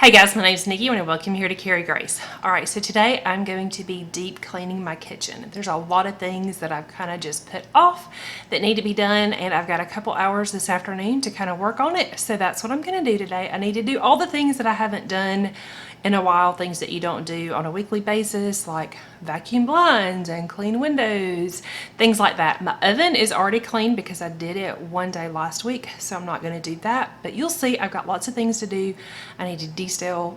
Hey guys, my name's Nikki and welcome here to Carry Grace. Alright, so today I'm going to be deep cleaning my kitchen. There's a lot of things that I've kind of just put off that need to be done, and I've got a couple hours this afternoon to kind of work on it. So that's what I'm going to do today. I need to do all the things that I haven't done in a while, things that you don't do on a weekly basis, like vacuum blinds and clean windows, things like that. My oven is already clean because I did it one day last week, so I'm not going to do that. But you'll see I've got lots of things to do. I need to I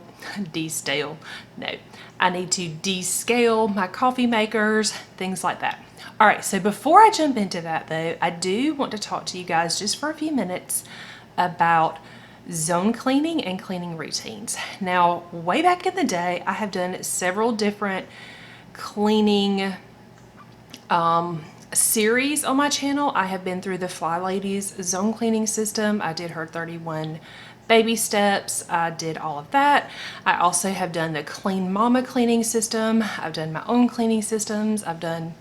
need to descale my coffee makers, things like that. All right, so before I jump into that though, I do want to talk to you guys just for a few minutes about zone cleaning and cleaning routines. Now, way back in the day, I have done several different cleaning series on my channel. I have been through the Fly Lady's zone cleaning system. I did her 31 baby steps. I did all of that. I also have done the Clean Mama cleaning system. I've done my own cleaning systems. I've done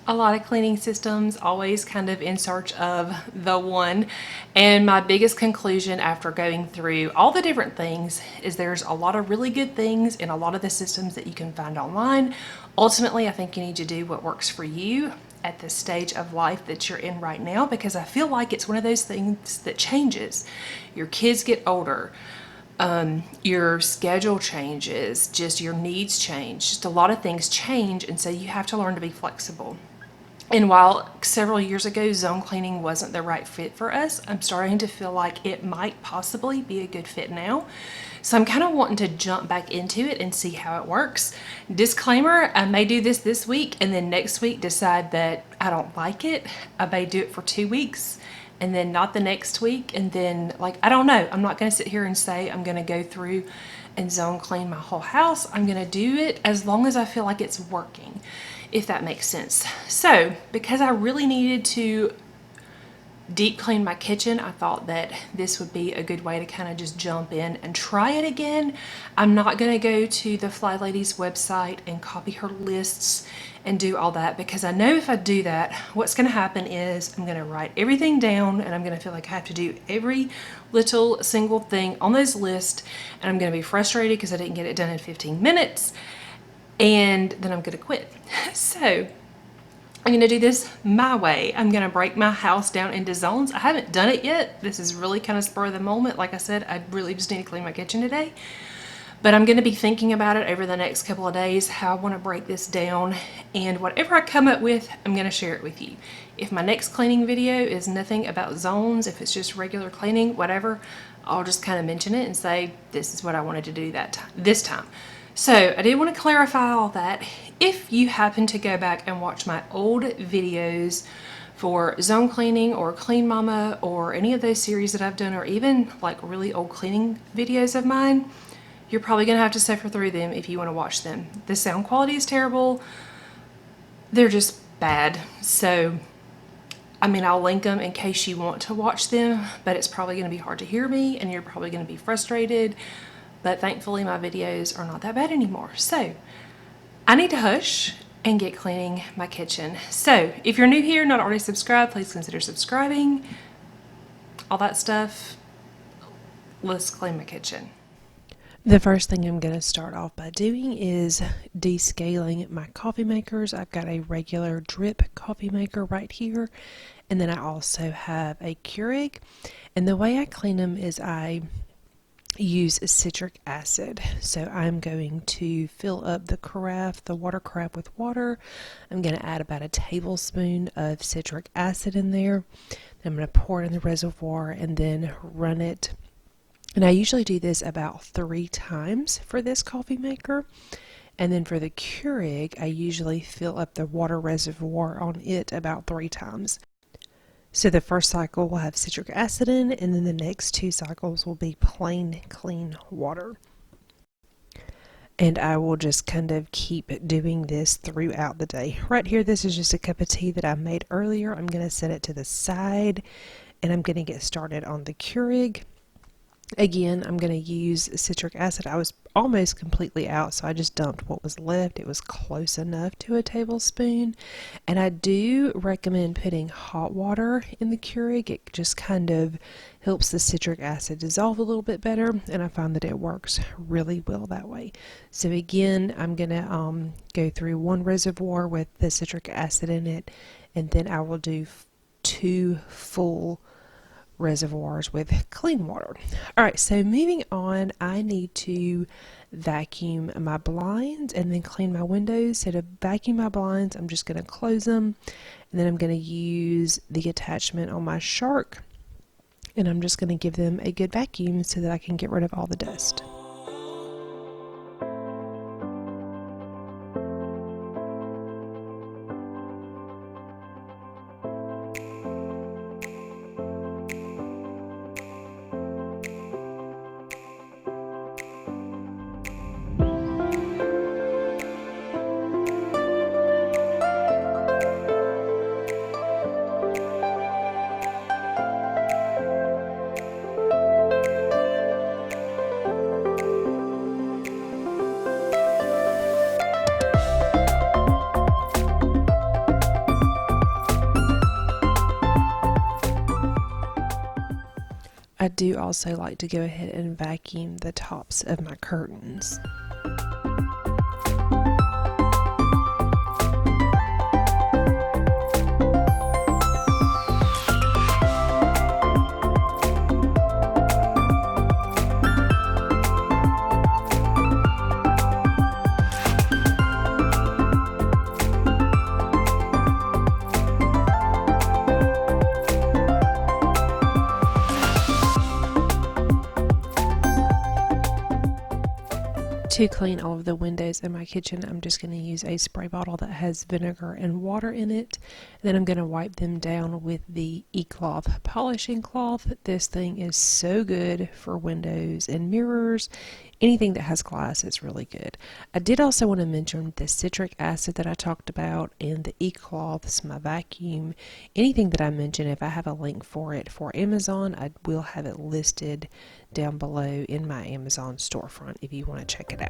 a lot of cleaning systems, always kind of in search of the one. And my biggest conclusion after going through all the different things is there's a lot of really good things in a lot of the systems that you can find online. Ultimately, I think you need to do what works for you at the stage of life that you're in right now, because I feel like it's one of those things that changes. Your kids get older, your schedule changes, just your needs change, just a lot of things change, and so you have to learn to be flexible. And while several years ago zone cleaning wasn't the right fit for us, I'm starting to feel like it might possibly be a good fit now. So I'm kind of wanting to jump back into it and see how it works. Disclaimer, I may do this week and then next week decide that I don't like it. I may do it for 2 weeks and then not the next week, and then I don't know. I'm not going to sit here and say I'm going to go through and zone clean my whole house. I'm going to do it as long as I feel like it's working, if that makes sense. So because I really needed to deep clean my kitchen, I thought that this would be a good way to kind of just jump in and try it again. I'm not going to go to the Fly Lady's website and copy her lists and do all that, because I know if I do that, what's going to happen is I'm going to write everything down and I'm going to feel like I have to do every little single thing on those lists, and I'm going to be frustrated because I didn't get it done in 15 minutes, and then I'm going to quit. So I'm going to do this my way. I'm going to break my house down into zones. I haven't done it yet. This is really kind of spur of the moment. Like I said, I really just need to clean my kitchen today. But I'm going to be thinking about it over the next couple of days, how I want to break this down. And whatever I come up with, I'm going to share it with you. If my next cleaning video is nothing about zones, if it's just regular cleaning, whatever, I'll just kind of mention it and say, this is what I wanted to do this time. So I did want to clarify all that. If you happen to go back and watch my old videos for zone cleaning or Clean Mama or any of those series that I've done, or even like really old cleaning videos of mine, you're probably going to have to suffer through them if you want to watch them. The sound quality is terrible. They're just bad. So, I mean, I'll link them in case you want to watch them, but it's probably going to be hard to hear me and you're probably going to be frustrated. But thankfully my videos are not that bad anymore. So I need to hush and get cleaning my kitchen. So if you're new here, not already subscribed, please consider subscribing. All that stuff. Let's clean my kitchen. The first thing I'm going to start off by doing is descaling my coffee makers. I've got a regular drip coffee maker right here, and then I also have a Keurig. And the way I clean them is I use citric acid. So I'm going to fill up the water carafe with water. I'm going to add about a tablespoon of citric acid in there. Then I'm going to pour it in the reservoir and then run it. And I usually do this about 3 times for this coffee maker. And then for the Keurig, I usually fill up the water reservoir on it about 3 times. So the first cycle will have citric acid in, and then the next 2 cycles will be plain clean water. And I will just kind of keep doing this throughout the day. Right here, this is just a cup of tea that I made earlier. I'm going to set it to the side, and I'm going to get started on the Keurig. Again, I'm going to use citric acid. I was almost completely out, so I just dumped what was left. It was close enough to a tablespoon. And I do recommend putting hot water in the Keurig. It just kind of helps the citric acid dissolve a little bit better, and I find that it works really well that way. So again, I'm going to go through one reservoir with the citric acid in it, and then I will do 2 full reservoirs with clean water. Alright, so moving on, I need to vacuum my blinds and then clean my windows. So to vacuum my blinds, I'm just going to close them, and then I'm going to use the attachment on my shark, and I'm just going to give them a good vacuum so that I can get rid of all the dust. I do also like to go ahead and vacuum the tops of my curtains. To clean all of the windows in my kitchen, I'm just going to use a spray bottle that has vinegar and water in it. And then I'm going to wipe them down with the eCloth polishing cloth. This thing is so good for windows and mirrors. Anything that has glass is really good. I did also want to mention the citric acid that I talked about and the eCloths, my vacuum, anything that I mentioned. If I have a link for it for Amazon, I will have it listed down below in my Amazon storefront if you want to check it out.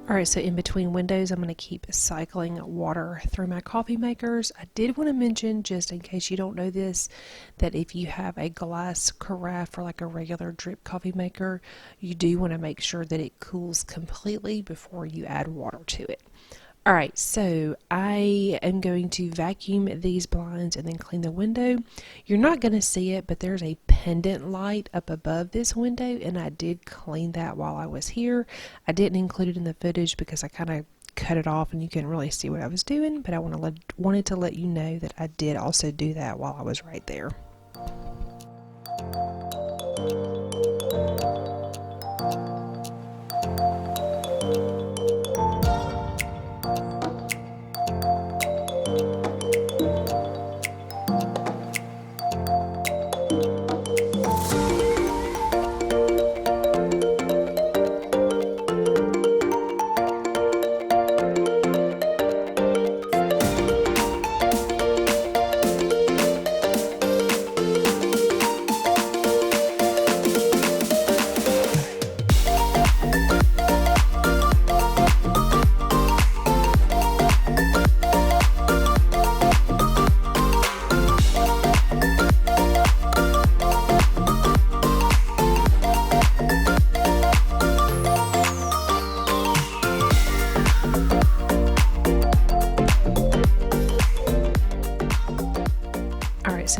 Alright, so in between windows, I'm going to keep cycling water through my coffee makers. I did want to mention, just in case you don't know this, that if you have a glass carafe or like a regular drip coffee maker, you do want to make sure that it cools completely before you add water to it. Alright, so I am going to vacuum these blinds and then clean the window. You're not going to see it, but there's a pendant light up above this window, and I did clean that while I was here. I didn't include it in the footage because I kind of cut it off and you couldn't really see what I was doing, but I wanted to let you know that I did also do that while I was right there.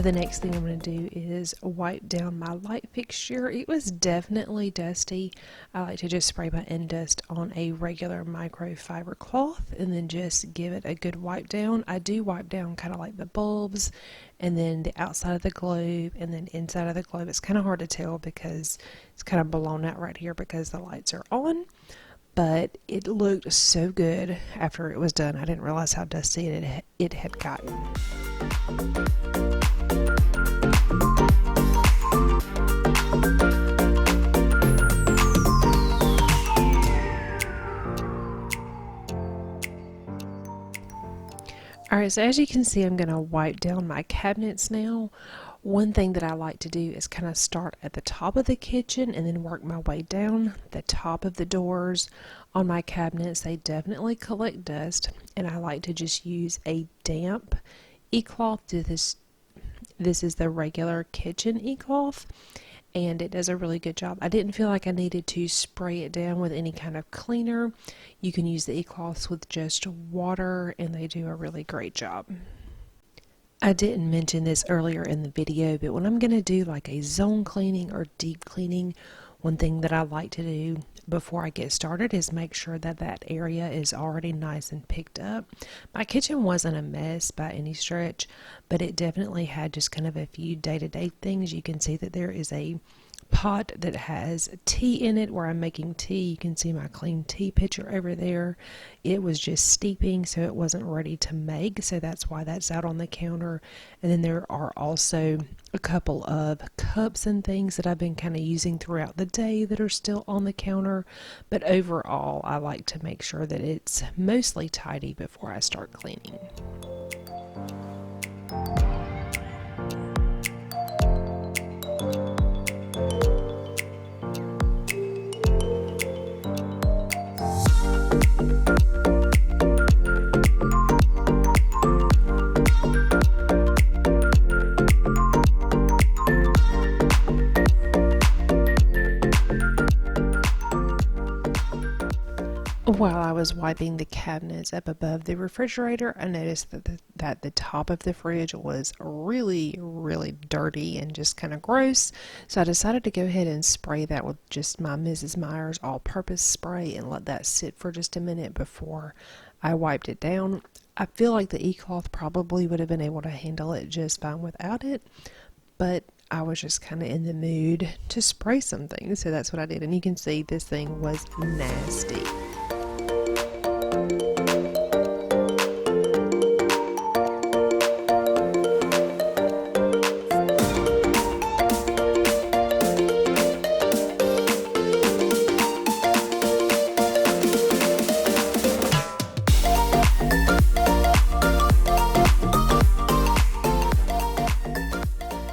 the next thing I'm going to do is wipe down my light fixture. It was definitely dusty. I like to just spray my end dust on a regular microfiber cloth and then just give it a good wipe down. I do wipe down kind of like the bulbs and then the outside of the globe and then inside of the globe. It's kind of hard to tell because it's kind of blown out right here because the lights are on. But it looked so good after it was done. I didn't realize how dusty it had gotten. Alright, so as you can see, I'm going to wipe down my cabinets now. One thing that I like to do is kind of start at the top of the kitchen and then work my way down. The top of the doors on my cabinets, they definitely collect dust, and I like to just use a damp e-cloth. This is the regular kitchen e-cloth, and it does a really good job. I didn't feel like I needed to spray it down with any kind of cleaner. You can use the e-cloths with just water, and they do a really great job. I didn't mention this earlier in the video, but when I'm going to do like a zone cleaning or deep cleaning, one thing that I like to do before I get started is make sure that that area is already nice and picked up. My kitchen wasn't a mess by any stretch, but it definitely had just kind of a few day-to-day things. You can see that there is a pot that has tea in it where I'm making tea. You can see my clean tea pitcher over there. It was just steeping, so it wasn't ready to make, so that's why that's out on the counter. And then there are also a couple of cups and things that I've been kind of using throughout the day that are still on the counter. But overall, I like to make sure that it's mostly tidy before I start cleaning. While I was wiping the cabinets up above the refrigerator, I noticed that the top of the fridge was really, really dirty and just kind of gross. So I decided to go ahead and spray that with just my Mrs. Meyer's all-purpose spray and let that sit for just a minute before I wiped it down. I feel like the e-cloth probably would have been able to handle it just fine without it, but I was just kind of in the mood to spray something, so that's what I did. And you can see this thing was nasty.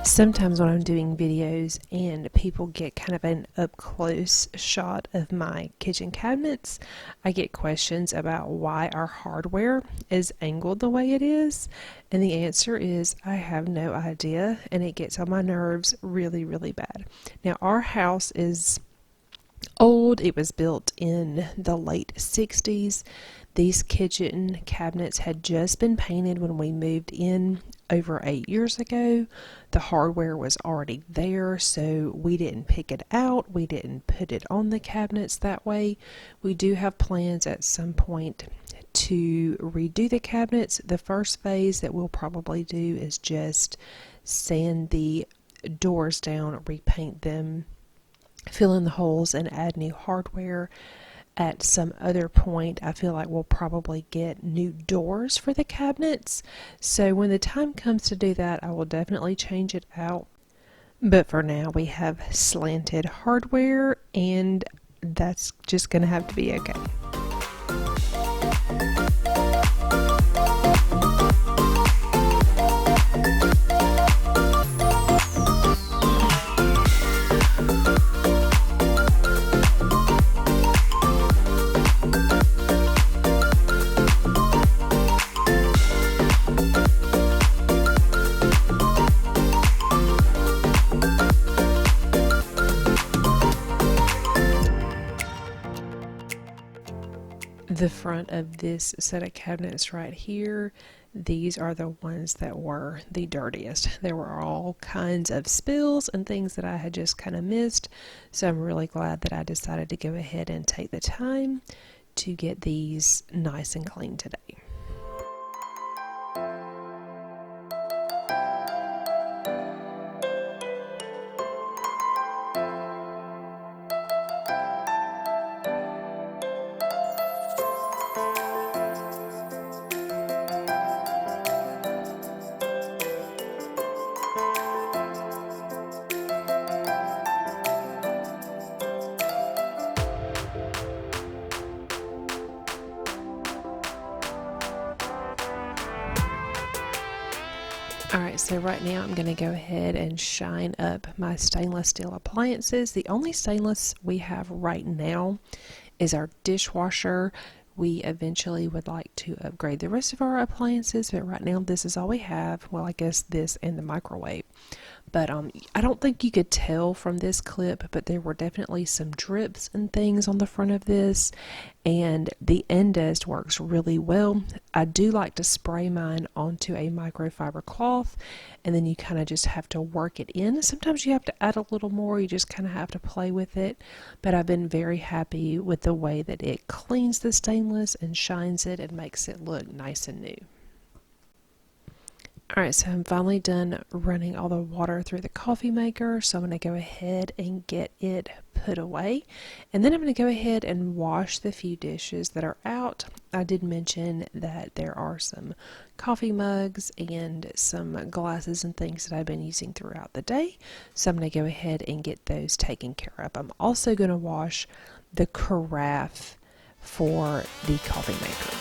Sometimes when I'm doing videos and people get kind of an up-close shot of my kitchen cabinets, I get questions about why our hardware is angled the way it is. And the answer is I have no idea, and it gets on my nerves really, really bad. Now, our house is old. It was built in the late 60s. These kitchen cabinets had just been painted when we moved in over 8 years ago. The hardware was already there, so we didn't pick it out. We didn't put it on the cabinets that way. We do have plans at some point to redo the cabinets. The first phase that we'll probably do is just sand the doors down, repaint them, fill in the holes, and add new hardware. At some other point, I feel like we'll probably get new doors for the cabinets. So when the time comes to do that, I will definitely change it out. But for now, we have slanted hardware, and that's just going to have to be okay. the front of this set of cabinets right here, these are the ones that were the dirtiest. There were all kinds of spills and things that I had just kind of missed. So I'm really glad that I decided to go ahead and take the time to get these nice and clean today. Alright, so right now I'm going to go ahead and shine up my stainless steel appliances. The only stainless we have right now is our dishwasher. We eventually would like to upgrade the rest of our appliances, but right now this is all we have. Well, I guess this and the microwave. But I don't think you could tell from this clip, but there were definitely some drips and things on the front of this, and the Endest works really well. I do like to spray mine onto a microfiber cloth, and then you kind of just have to work it in. Sometimes you have to add a little more, you just kind of have to play with it, but I've been very happy with the way that it cleans the stainless and shines it and makes it look nice and new. Alright, so I'm finally done running all the water through the coffee maker, so I'm going to go ahead and get it put away. And then I'm going to go ahead and wash the few dishes that are out. I did mention that there are some coffee mugs and some glasses and things that I've been using throughout the day, so I'm going to go ahead and get those taken care of. I'm also going to wash the carafe for the coffee maker.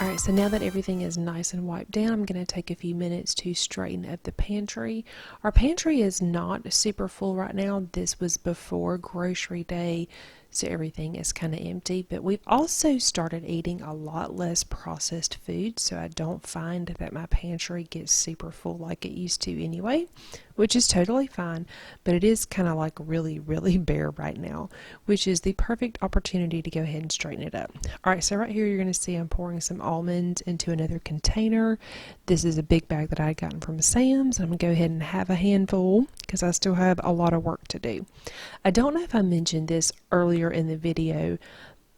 Alright, so now that everything is nice and wiped down, I'm going to take a few minutes to straighten up the pantry. Our pantry is not super full right now. This was before grocery day, so everything is kind of empty. But we've also started eating a lot less processed food, so I don't find that my pantry gets super full like it used to anyway, which is totally fine. But it is kind of like really bare right now, which is the perfect opportunity to go ahead and straighten it up. Alright, so right here you're going to see I'm pouring some almonds into another container. This is a big bag that I had gotten from Sam's. I'm going to go ahead and have a handful because I still have a lot of work to do. I don't know if I mentioned this earlier in the video,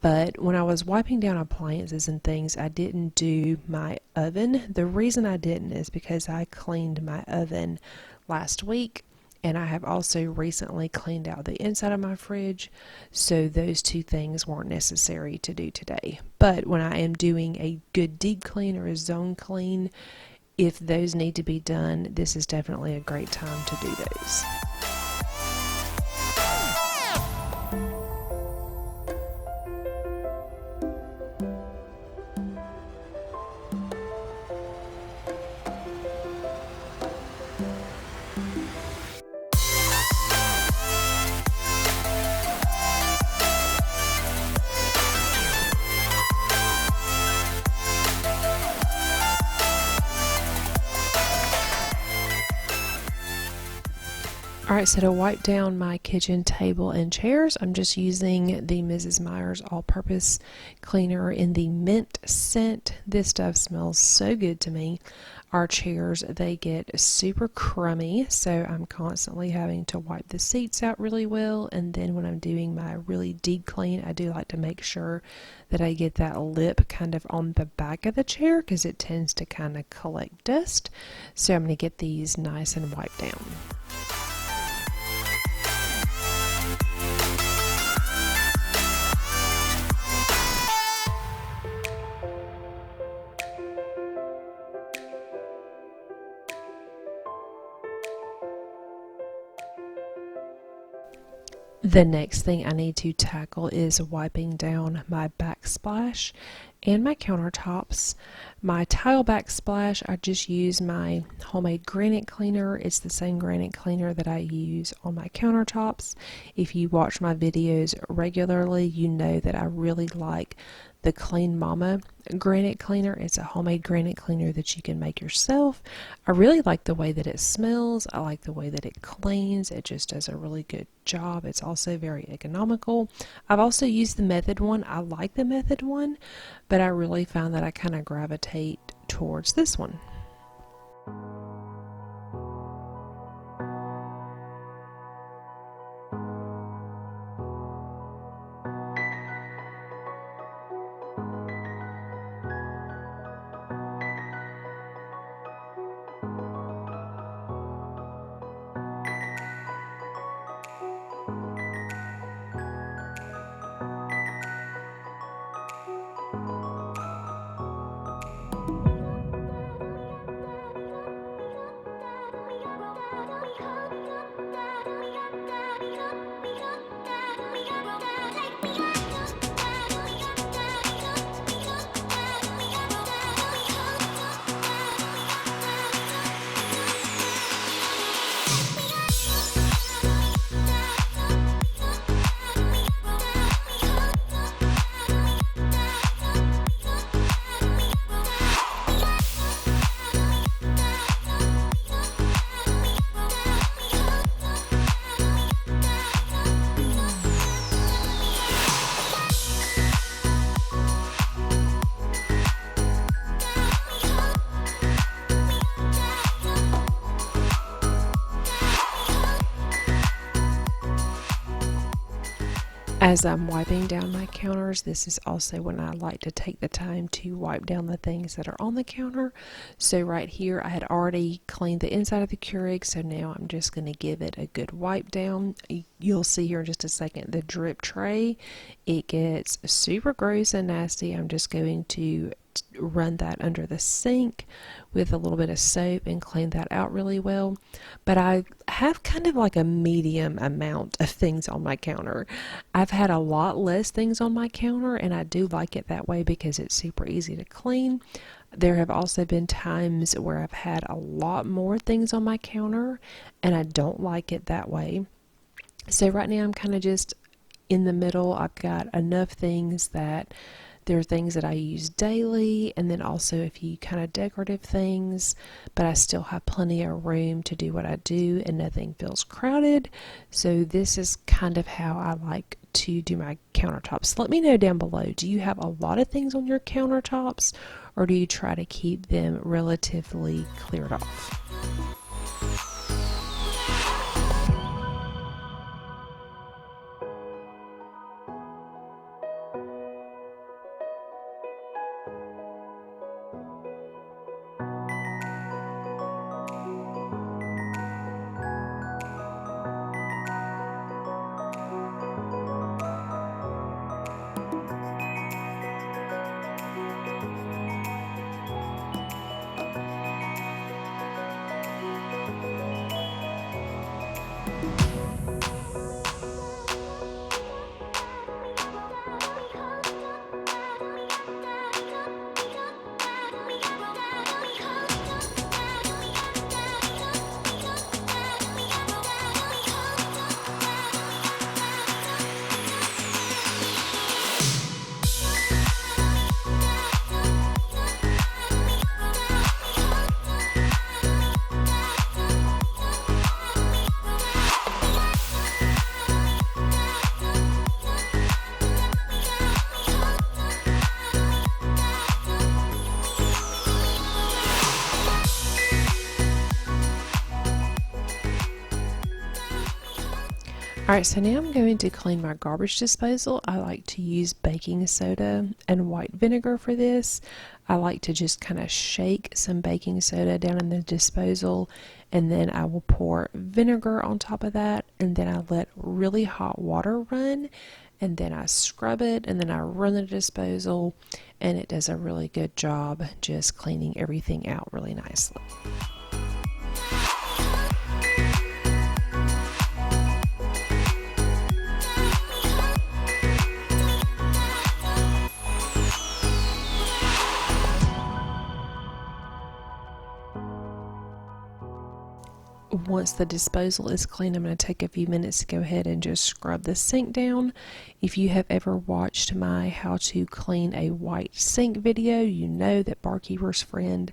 but when I was wiping down appliances and things, I didn't do my oven. The reason I didn't is because I cleaned my oven last week, and I have also recently cleaned out the inside of my fridge, so those two things weren't necessary to do today. But when I am doing a good deep clean or a zone clean, if those need to be done, this is definitely a great time to do those. Alright, so to wipe down my kitchen table and chairs, I'm just using the Mrs. Meyer's all-purpose cleaner in the mint scent. This stuff smells so good to me. Our chairs, they get super crummy, so I'm constantly having to wipe the seats out really well. And then when I'm doing my really deep clean, I do like to make sure that I get that lip kind of on the back of the chair because it tends to kind of collect dust. So I'm going to get these nice and wiped down. The next thing I need to tackle is wiping down my backsplash and my countertops. My tile backsplash, I just use my homemade granite cleaner. It's the same granite cleaner that I use on my countertops. If you watch my videos regularly, you know that I really like the Clean Mama granite cleaner. It's a homemade granite cleaner that you can make yourself. I really like the way that it smells. I like the way that it cleans. It just does a really good job. It's also very economical. I've also used the Method one. I like the Method one, but I really found that I kind of gravitate towards this one. As I'm wiping down my counters, this is also when I like to take the time to wipe down the things that are on the counter. So right here, I had already cleaned the inside of the Keurig, so now I'm just going to give it a good wipe down. You'll see here in just a second the drip tray. It gets super gross and nasty. I'm just going to run that under the sink with a little bit of soap and clean that out really well. But I have kind of like a medium amount of things on my counter. I've had a lot less things on my counter, and I do like it that way because it's super easy to clean. There have also been times where I've had a lot more things on my counter, and I don't like it that way. So right now I'm kind of just in the middle. I've got enough things that there are things that I use daily, and then also a few kind of decorative things, but I still have plenty of room to do what I do and nothing feels crowded. So this is kind of how I like to do my countertops. Let me know down below, do you have a lot of things on your countertops, or do you try to keep them relatively cleared off? Alright, so now I'm going to clean my garbage disposal. I like to use baking soda and white vinegar for this. I like to just kind of shake some baking soda down in the disposal, and then I will pour vinegar on top of that, and then I let really hot water run, and then I scrub it, and then I run the disposal, and it does a really good job just cleaning everything out really nicely. Once the disposal is clean, I'm going to take a few minutes to go ahead and just scrub the sink down. If you have ever watched my how to clean a white sink video, you know that Barkeeper's Friend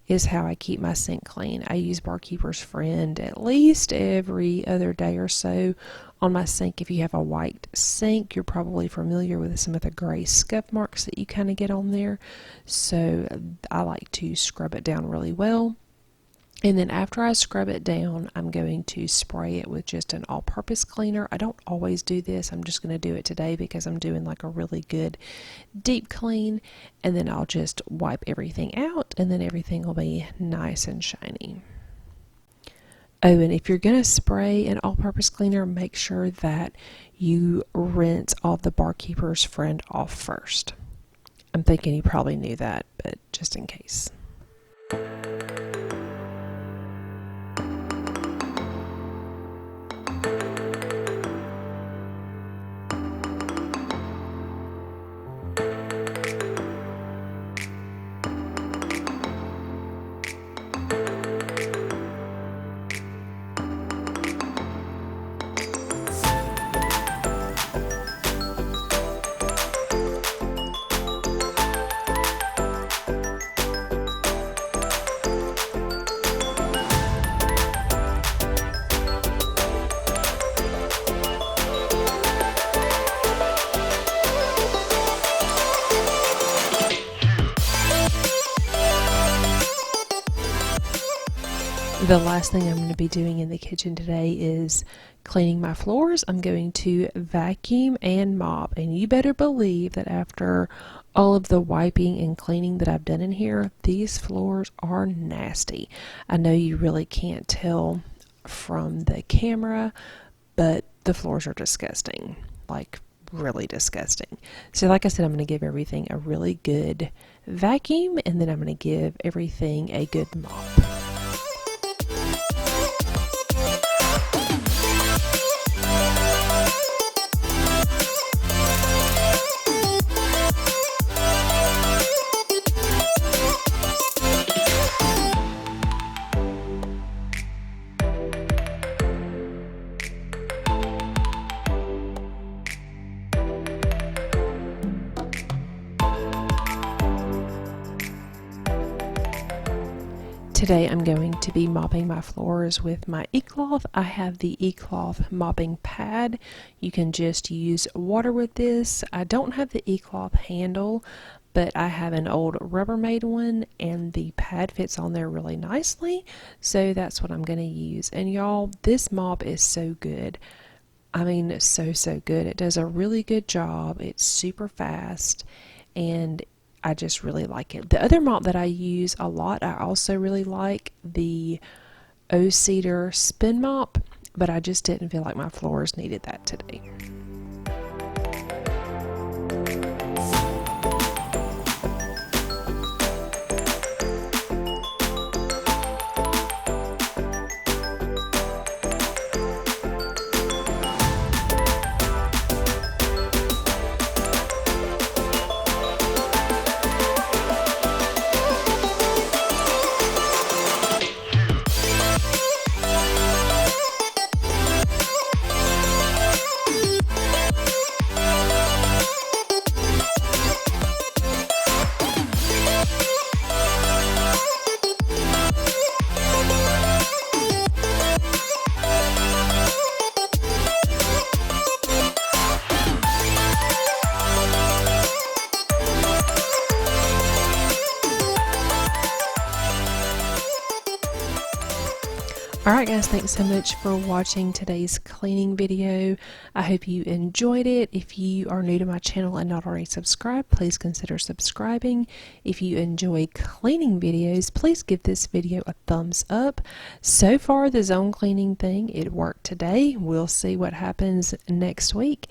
is how I keep my sink clean. I use Barkeeper's Friend at least every other day or so on my sink. If you have a white sink, you're probably familiar with some of the gray scuff marks that you kind of get on there. So I like to scrub it down really well. And then after I scrub it down, I'm going to spray it with just an all-purpose cleaner. I don't always do this. I'm just going to do it today because I'm doing like a really good deep clean. And then I'll just wipe everything out, and then everything will be nice and shiny. Oh, and if you're going to spray an all-purpose cleaner, make sure that you rinse all the Barkeeper's Friend off first. I'm thinking you probably knew that, but just in case. The last thing I'm going to be doing in the kitchen today is cleaning my floors. I'm going to vacuum and mop, and you better believe that after all of the wiping and cleaning that I've done in here, these floors are nasty. I know you really can't tell from the camera, but the floors are disgusting, like really disgusting. So like I said, I'm going to give everything a really good vacuum, and then I'm going to give everything a good mop. Today I'm going to be mopping my floors with my e-cloth. I have the e-cloth mopping pad. You can just use water with this. I don't have the e-cloth handle, but I have an old Rubbermaid one, and the pad fits on there really nicely, so that's what I'm going to use. And y'all, this mop is so good. I mean, so good. It does a really good job. It's super fast, and I just really like it. The other mop that I use a lot, I also really like the O-Cedar Spin Mop, but I just didn't feel like my floors needed that today. Alright guys, thanks so much for watching today's cleaning video. I hope you enjoyed it. If you are new to my channel and not already subscribed, please consider subscribing. If you enjoy cleaning videos, please give this video a thumbs up. So far, the zone cleaning thing, it worked today. We'll see what happens next week.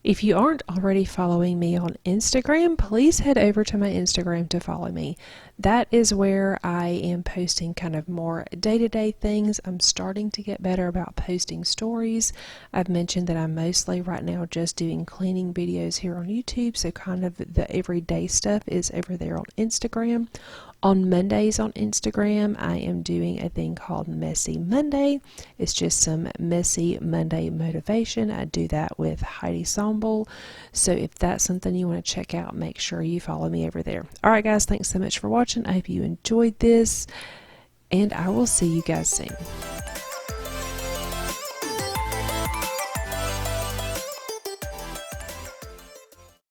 If you aren't already following me on Instagram, please head over to my Instagram to follow me. That is where I am posting kind of more day-to-day things. I'm starting to get better about posting stories. I've mentioned that I'm mostly right now just doing cleaning videos here on YouTube, so kind of the everyday stuff is over there on Instagram. On Mondays on Instagram, I am doing a thing called Messy Monday. It's just some Messy Monday motivation. I do that with Heidi Sombel. So if that's something you want to check out, make sure you follow me over there. Alright guys, thanks so much for watching. I hope you enjoyed this, and I will see you guys soon.